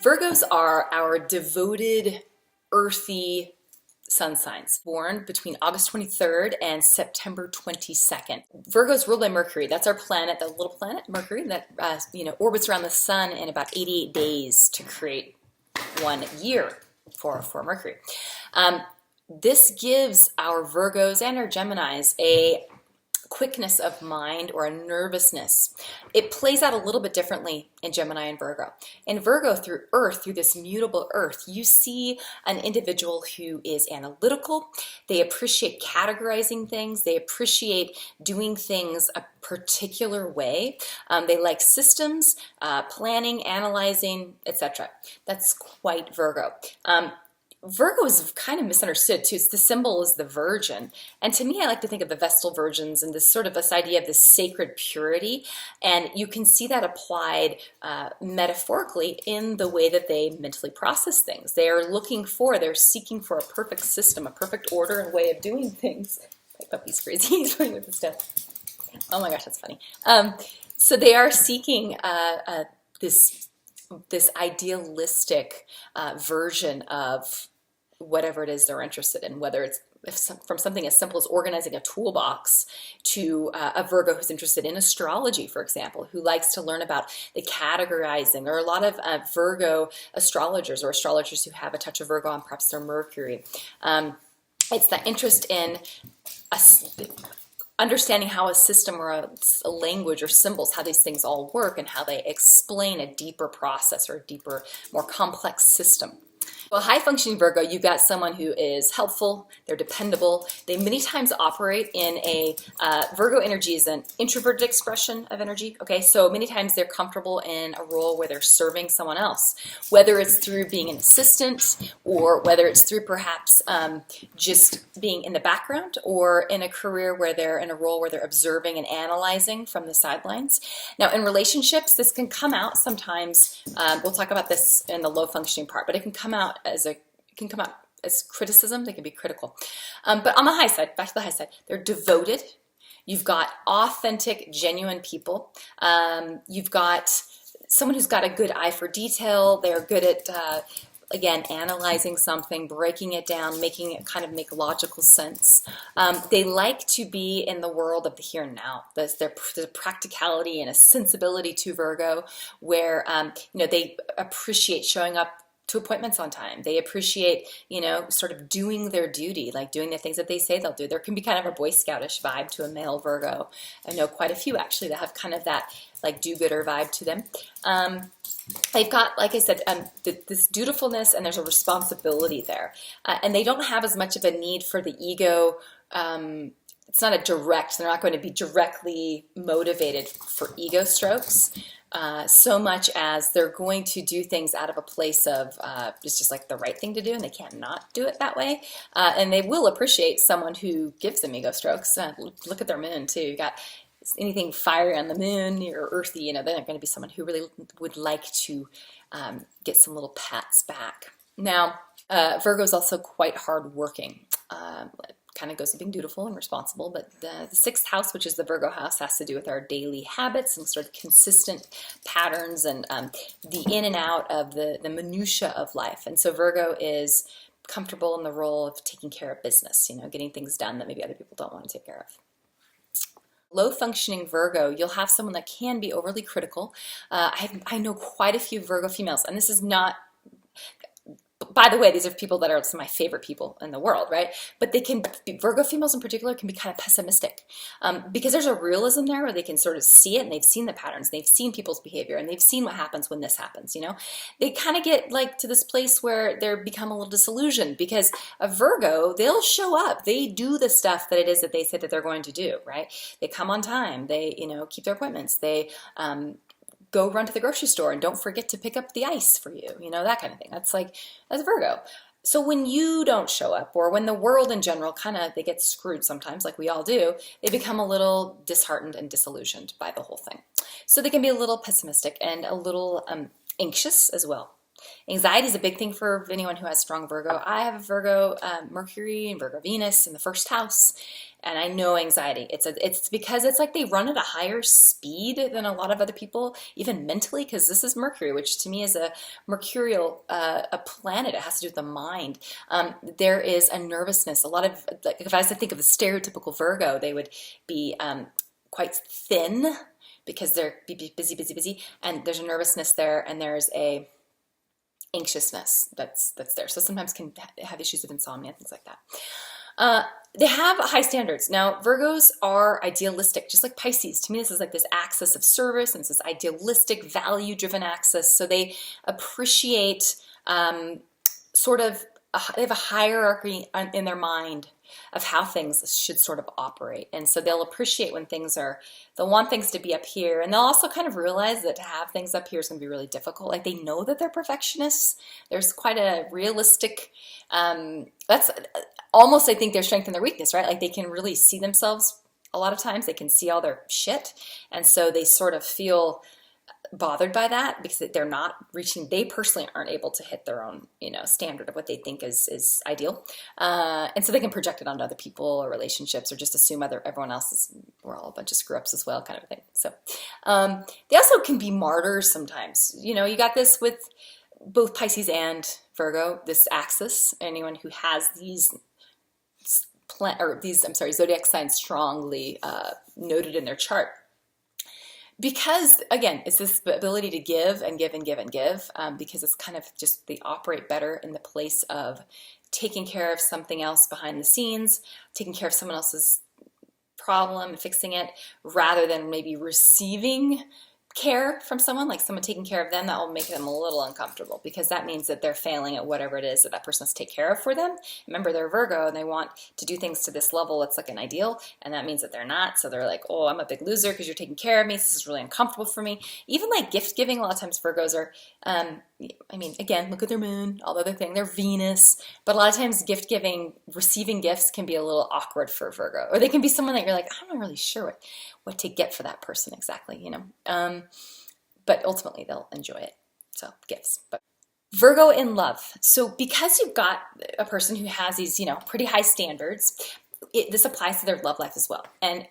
Virgos are our devoted, earthy sun signs, born between August 23rd and September 22nd. Virgo's ruled by Mercury. That's our planet, the little planet Mercury that orbits around the sun in about 88 days to create 1 year for Mercury. This gives our Virgos and our Geminis a quickness of mind or a nervousness. It plays out a little bit differently in Gemini and Virgo. In Virgo, through Earth, through this mutable Earth, you see an individual who is analytical. They appreciate categorizing things. They appreciate doing things a particular way. They like systems, planning, analyzing, etc. That's quite Virgo. Virgo is kind of misunderstood too. The symbol is the Virgin. And to me, I like to think of the Vestal Virgins and this idea of this sacred purity. And you can see that applied metaphorically in the way that they mentally process things. They're seeking for a perfect system, a perfect order and way of doing things. My puppy's crazy, he's playing with the stuff. Oh my gosh, that's funny. So they are seeking this idealistic version of whatever it is they're interested in, whether it's from something as simple as organizing a toolbox to a Virgo who's interested in astrology, for example, who likes to learn about the categorizing, or a lot of Virgo astrologers or astrologers who have a touch of Virgo on perhaps their Mercury. It's that interest in understanding how a system or a language or symbols, how these things all work and how they explain a deeper process or a deeper, more complex system. Well, high-functioning Virgo, you've got someone who is helpful, they're dependable. They many times operate in a, Virgo energy is an introverted expression of energy, okay? So many times they're comfortable in a role where they're serving someone else, whether it's through being an assistant or whether it's through perhaps just being in the background, or in a career where they're in a role where they're observing and analyzing from the sidelines. Now, in relationships, this can come out sometimes, we'll talk about this in the low-functioning part, but it can come out as criticism. They can be critical, but on the high side, back to the high side, they're devoted. You've got authentic, genuine people. You've got someone who's got a good eye for detail. They're good at again, analyzing something, breaking it down, making it kind of make logical sense. They like to be in the world of the here and now. There's a practicality and a sensibility to Virgo where they appreciate showing up to appointments on time. They appreciate, sort of doing their duty, like doing the things that they say they'll do. There can be kind of a Boy Scoutish vibe to a male Virgo. I know quite a few actually that have kind of that like do-gooder vibe to them. They've got, like I said, this dutifulness, and there's a responsibility there. And they don't have as much of a need for the ego. It's not they're not going to be directly motivated for ego strokes. So much as they're going to do things out of a place of it's just like the right thing to do, and they can't not do it that way. And they will appreciate someone who gives them ego strokes. Look at their moon too. You got anything fiery on the moon or earthy, they're going to be someone who really would like to get some little pats back. Now, Virgo is also quite hardworking. Kind of goes to being dutiful and responsible, but the sixth house, which is the Virgo house, has to do with our daily habits and sort of consistent patterns and the in and out of the minutia of life. And so Virgo is comfortable in the role of taking care of business, getting things done that maybe other people don't want to take care of. Low-functioning Virgo, you'll have someone that can be overly critical. I know quite a few Virgo females, and this is not, by the way, these are people that are some of my favorite people in the world, right? But Virgo females in particular can be kind of pessimistic because there's a realism there where they can sort of see it, and they've seen the patterns, they've seen people's behavior, and they've seen what happens when this happens, They kind of get like to this place where they become a little disillusioned because a Virgo, they'll show up, they do the stuff that it is that they say that they're going to do, right? They come on time, they, keep their appointments, they, go run to the grocery store and don't forget to pick up the ice for you, that kind of thing. That's Virgo. So when you don't show up, or when the world in general they get screwed sometimes, like we all do, they become a little disheartened and disillusioned by the whole thing. So they can be a little pessimistic and a little anxious as well. Anxiety is a big thing for anyone who has strong Virgo. I have a Virgo Mercury and Virgo Venus in the first house, and I know anxiety. It's because it's like they run at a higher speed than a lot of other people, even mentally, because this is Mercury, which to me is a mercurial a planet. It has to do with the mind. There is a nervousness. A lot of, like, if I was to think of a stereotypical Virgo, they would be quite thin because they're busy, and there's a nervousness there, and there's a anxiousness that's there. So sometimes can have issues with insomnia, things like that. They have high standards. Now, Virgos are idealistic, just like Pisces. To me, this is like this axis of service, and it's this idealistic, value-driven axis. So they appreciate they have a hierarchy in their mind of how things should sort of operate. And so they'll appreciate when they'll want things to be up here. And they'll also kind of realize that to have things up here is going to be really difficult. Like, they know that they're perfectionists. There's quite a realistic, that's almost, I think, their strength and their weakness, right? Like, they can really see themselves a lot of times. They can see all their shit. And so they sort of feel bothered by that because they personally aren't able to hit their own, standard of what they think is ideal. And so they can project it onto other people or relationships, or just assume everyone else we're all a bunch of screw-ups as well, kind of a thing. So they also can be martyrs sometimes. You got this with both Pisces and Virgo, this axis. Anyone who has these zodiac signs strongly noted in their chart. Because, again, it's this ability to give and give and give and give, because it's kind of just, they operate better in the place of taking care of something else behind the scenes, taking care of someone else's problem and fixing it, rather than maybe receiving care from someone, like someone taking care of them. That will make them a little uncomfortable, because that means that they're failing at whatever it is that person has to take care of for them. Remember, they're Virgo and they want to do things to this level. It's like an ideal, and that means that they're not. So they're like, oh, I'm a big loser because you're taking care of me. This is really uncomfortable for me. Even like gift giving, a lot of times Virgos are, again, look at their moon, all the other thing, they're Venus, but a lot of times gift giving, receiving gifts can be a little awkward for Virgo, or they can be someone that you're like, I'm not really sure what to get for that person exactly, but ultimately they'll enjoy it. So gifts. But Virgo in love. So because you've got a person who has these, pretty high standards, this applies to their love life as well. And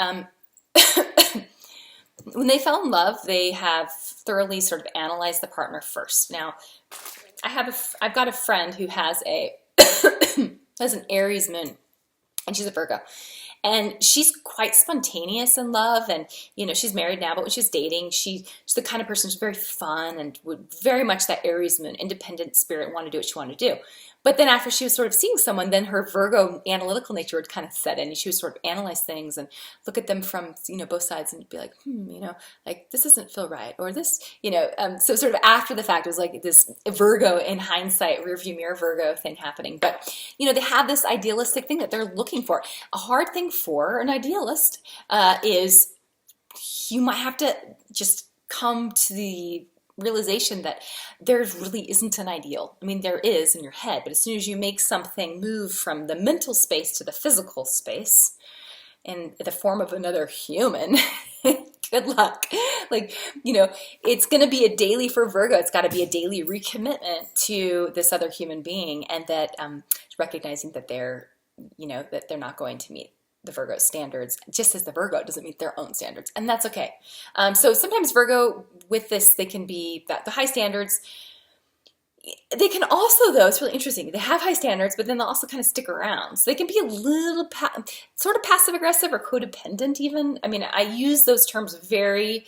when they fell in love, they have thoroughly sort of analyzed the partner first. Now, I've got a friend who has has an Aries moon, and she's a Virgo. And she's quite spontaneous in love, and she's married now, but when she's dating, she's the kind of person who's very fun and would very much that Aries moon, independent spirit, want to do what she wanted to do. But then after she was sort of seeing someone, then her Virgo analytical nature would kind of set in, and she would sort of analyze things and look at them from both sides and be like, like this doesn't feel right, or this, so sort of after the fact, it was like this Virgo in hindsight, rearview mirror Virgo thing happening. But they have this idealistic thing that they're looking for. A hard thing for an idealist is you might have to just come to the realization that there really isn't an ideal. There is in your head, but as soon as you make something move from the mental space to the physical space in the form of another human, good luck. It's going to be a daily for Virgo. It's got to be a daily recommitment to this other human being, and that recognizing that they're not going to meet the Virgo standards, just as the Virgo doesn't meet their own standards, and that's okay. So sometimes Virgo, with this, they can be the high standards. They can also, though, it's really interesting, they have high standards, but then they'll also kind of stick around. So they can be a little sort of passive-aggressive or codependent even. I use those terms very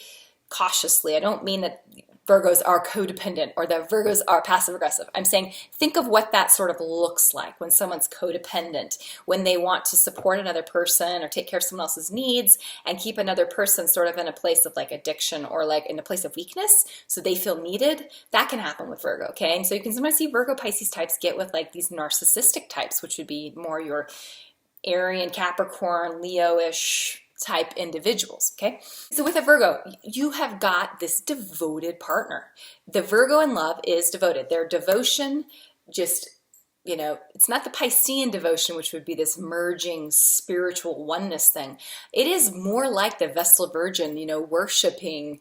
cautiously. I don't mean that Virgos are codependent or that Virgos are passive-aggressive. I'm saying think of what that sort of looks like when someone's codependent, when they want to support another person or take care of someone else's needs and keep another person sort of in a place of like addiction or like in a place of weakness so they feel needed. That can happen with Virgo, okay? And so you can sometimes see Virgo Pisces types get with like these narcissistic types, which would be more your Arian, Capricorn, Leo-ish type individuals, okay? So with a Virgo, you have got this devoted partner. The Virgo in love is devoted. Their devotion just you know, it's not the Piscean devotion, which would be this merging spiritual oneness thing. It is more like the Vestal Virgin, you know, worshiping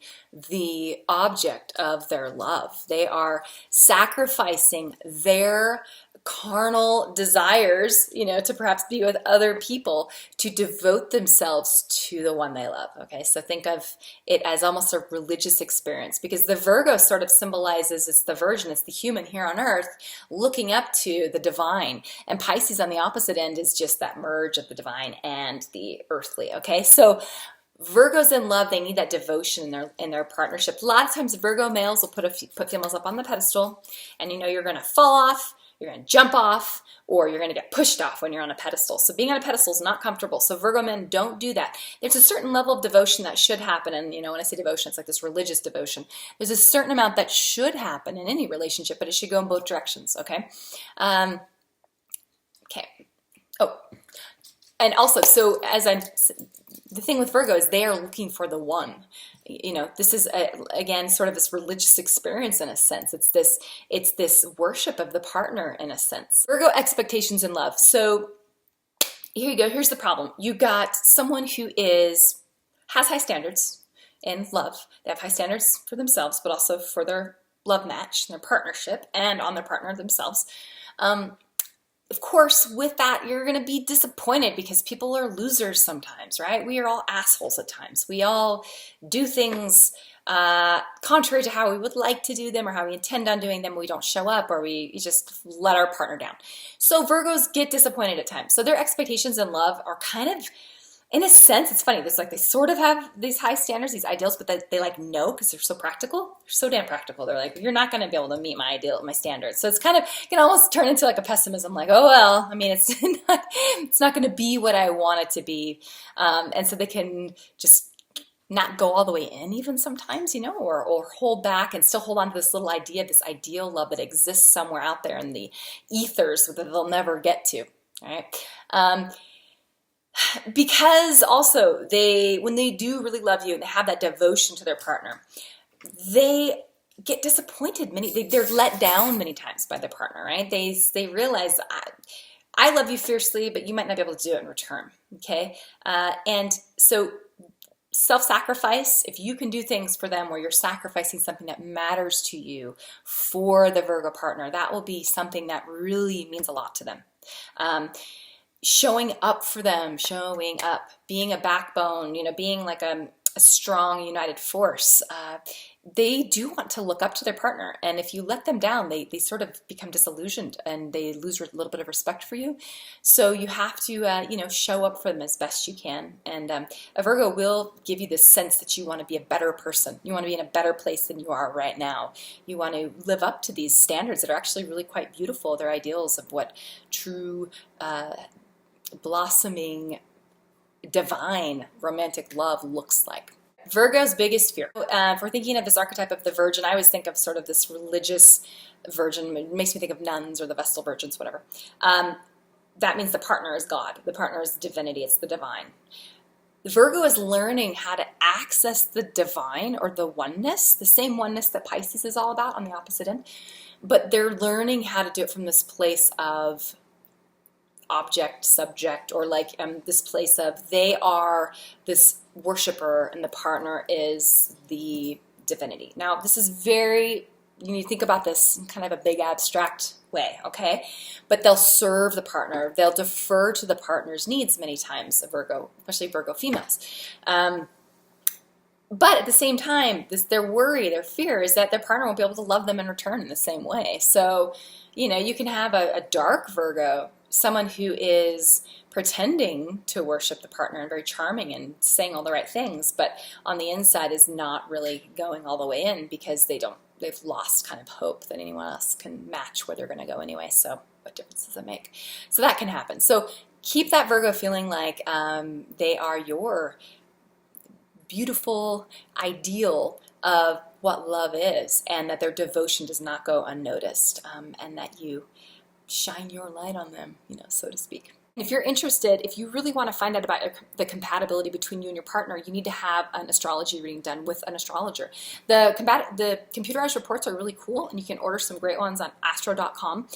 the object of their love. They are sacrificing their carnal desires, you know, to perhaps be with other people, to devote themselves to the one they love. Okay, so think of it as almost a religious experience, because the Virgo sort of symbolizes, it's the virgin, it's the human here on earth looking up to the divine, and Pisces on the opposite end is just that merge of the divine and the earthly. Okay, so Virgos in love, they need that devotion in their partnership. A lot of times Virgo males will put females up on the pedestal, and you know you're going to fall off, you're going to jump off, or you're going to get pushed off when you're on a pedestal. So being on a pedestal is not comfortable. So Virgo men, don't do that. There's a certain level of devotion that should happen. And you know, when I say devotion, it's like this religious devotion. There's a certain amount that should happen in any relationship, but it should go in both directions. Okay. Okay. Oh, and also, so the thing with Virgo is they are looking for the one. You know, this is again sort of this religious experience in a sense. It's this worship of the partner in a sense. Virgo expectations in love. So here you go. Here's the problem. You got someone who has high standards in love. They have high standards for themselves, but also for their love match, their partnership, and on their partner themselves. Of course, with that, you're going to be disappointed because people are losers sometimes, right? We are all assholes at times. We all do things contrary to how we would like to do them or how we intend on doing them. We don't show up, or we just let our partner down. So Virgos get disappointed at times. So their expectations in love are kind of, in a sense, it's funny. It's like they sort of have these high standards, these ideals, but they like know because they're so practical. They're so damn practical. They're like, you're not going to be able to meet my ideal, my standards. So it's kind of, it can almost turn into like a pessimism, like, oh well, I mean, it's not going to be what I want it to be, and so they can just not go all the way in, even sometimes, you know, or hold back and still hold on to this little idea, this ideal love that exists somewhere out there in the ethers that they'll never get to. All right. Because also when they do really love you and they have that devotion to their partner, they get disappointed. They're let down many times by their partner, right? They realize, I love you fiercely, but you might not be able to do it in return. Okay. And so self-sacrifice, if you can do things for them where you're sacrificing something that matters to you for the Virgo partner, that will be something that really means a lot to them. Showing up for them, showing up, being a backbone, you know, being like a strong, united force. They do want to look up to their partner. And if you let them down, they sort of become disillusioned and they lose a little bit of respect for you. So you have to, you know, show up for them as best you can. And a Virgo will give you this sense that you want to be a better person. You want to be in a better place than you are right now. You want to live up to these standards that are actually really quite beautiful. They're ideals of what true, blossoming, divine romantic love looks like. Virgo's biggest fear. If we're thinking of this archetype of the Virgin, I always think of sort of this religious Virgin. It makes me think of nuns or the Vestal Virgins, whatever. That means the partner is God. The partner is divinity. It's the divine. Virgo is learning how to access the divine or the oneness, the same oneness that Pisces is all about on the opposite end. But they're learning how to do it from this place of object, subject, or like this place of they are this worshiper and the partner is the divinity. Now, this is very, you need to think about this in kind of a big abstract way, okay? But they'll serve the partner. They'll defer to the partner's needs many times, a Virgo, especially Virgo females. But at the same time, their worry, their fear is that their partner won't be able to love them in return in the same way. So, you know, you can have a dark Virgo, someone who is pretending to worship the partner and very charming and saying all the right things, but on the inside is not really going all the way in because they've lost kind of hope that anyone else can match where they're going to go anyway. So what difference does it make? So that can happen. So keep that Virgo feeling like they are your beautiful ideal of what love is, and that their devotion does not go unnoticed, and that you shine your light on them, you know, so to speak. If you're interested, if you really want to find out about the compatibility between you and your partner, you need to have an astrology reading done with an astrologer. The computerized reports are really cool, and you can order some great ones on Astro.com.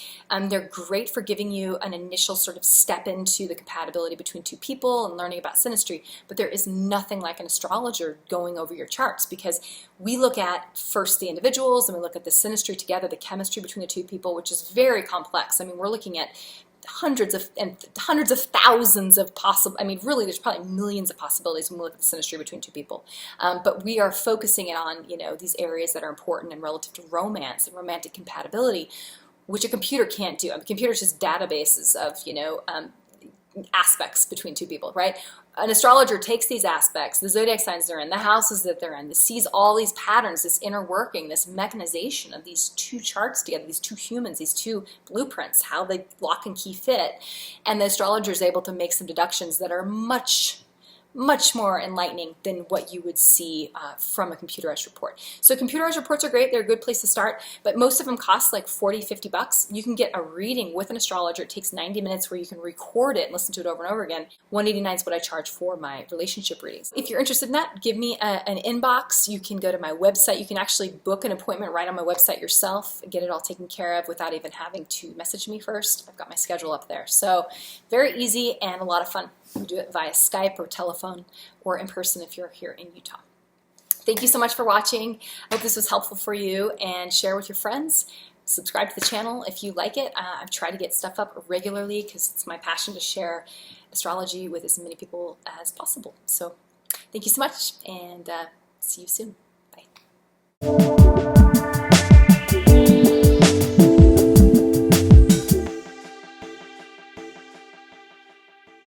They're great for giving you an initial sort of step into the compatibility between two people and learning about synastry, but there is nothing like an astrologer going over your charts, because we look at first the individuals, and we look at the synastry together, the chemistry between the two people, which is very complex. I mean, we're looking at hundreds of thousands of possible, I mean, really, there's probably millions of possibilities when we look at the synastry between two people. But we are focusing it on, these areas that are important and relative to romance and romantic compatibility, which a computer can't do. I mean, computers just databases of, aspects between two people, right? An astrologer takes these aspects, the zodiac signs they're in, the houses that they're in, sees all these patterns, this inner working, this mechanization of these two charts together, these two humans, these two blueprints, how they lock and key fit. And the astrologer is able to make some deductions that are much more enlightening than what you would see from a computerized report. So computerized reports are great. They're a good place to start, but most of them cost like 40, 50 bucks. You can get a reading with an astrologer. It takes 90 minutes where you can record it and listen to it over and over again. $189 is what I charge for my relationship readings. If you're interested in that, give me an inbox. You can go to my website. You can actually book an appointment right on my website yourself, get it all taken care of without even having to message me first. I've got my schedule up there. So very easy and a lot of fun. You do it via Skype or telephone or in person if you're here in Utah. Thank you so much for watching. I hope this was helpful for you, and share with your friends. Subscribe to the channel if you like it. I try to get stuff up regularly because it's my passion to share astrology with as many people as possible. So thank you so much, and see you soon. Bye.